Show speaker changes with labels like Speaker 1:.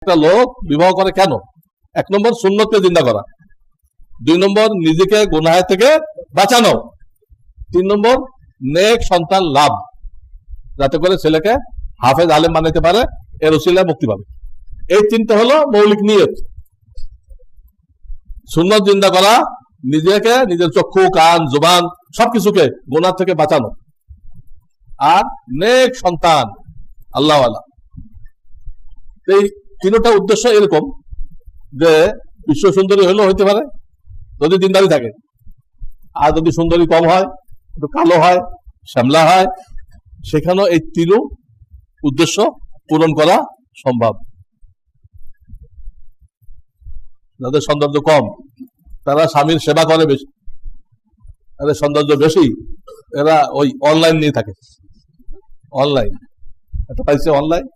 Speaker 1: একটা লোক বিবাহ করে কেন? 1 নম্বর সুন্নতকে জিন্দা করা, 2 নম্বর নিজেকে গুনাহ থেকে বাঁচানো, 3 নম্বর নেক সন্তান লাভ, যাতে করে ছেলেকে হাফেজ আলেম বানাইতে পারে, এর উসিলায় মুক্তি পাবে। এই 3টা হলো মৌলিক নিয়ত। সুন্নত জিন্দা করা, নিজেকে, নিজের চক্ষু, কান, জুবান সবকিছুকে গুনাহ থেকে বাঁচানো, আর নেক সন্তান আল্লাহওয়ালা। এই 3টা উদ্দেশ্য এরকম যে বিশ্ব সুন্দরী হলেও হইতে পারে যদি দিনদারি থাকে, আর যদি সুন্দরী কম হয়, একটু কালো হয়, শ্যামলা হয়, সেখানেও এই 3 উদ্দেশ্য পূরণ করা সম্ভব। যাদের সৌন্দর্য কম তারা স্বামীর সেবা করে বেশি, তাদের সৌন্দর্য বেশি, এরা ওই অনলাইন নিয়ে থাকে। অনলাইন এটা পাইছে, অনলাইন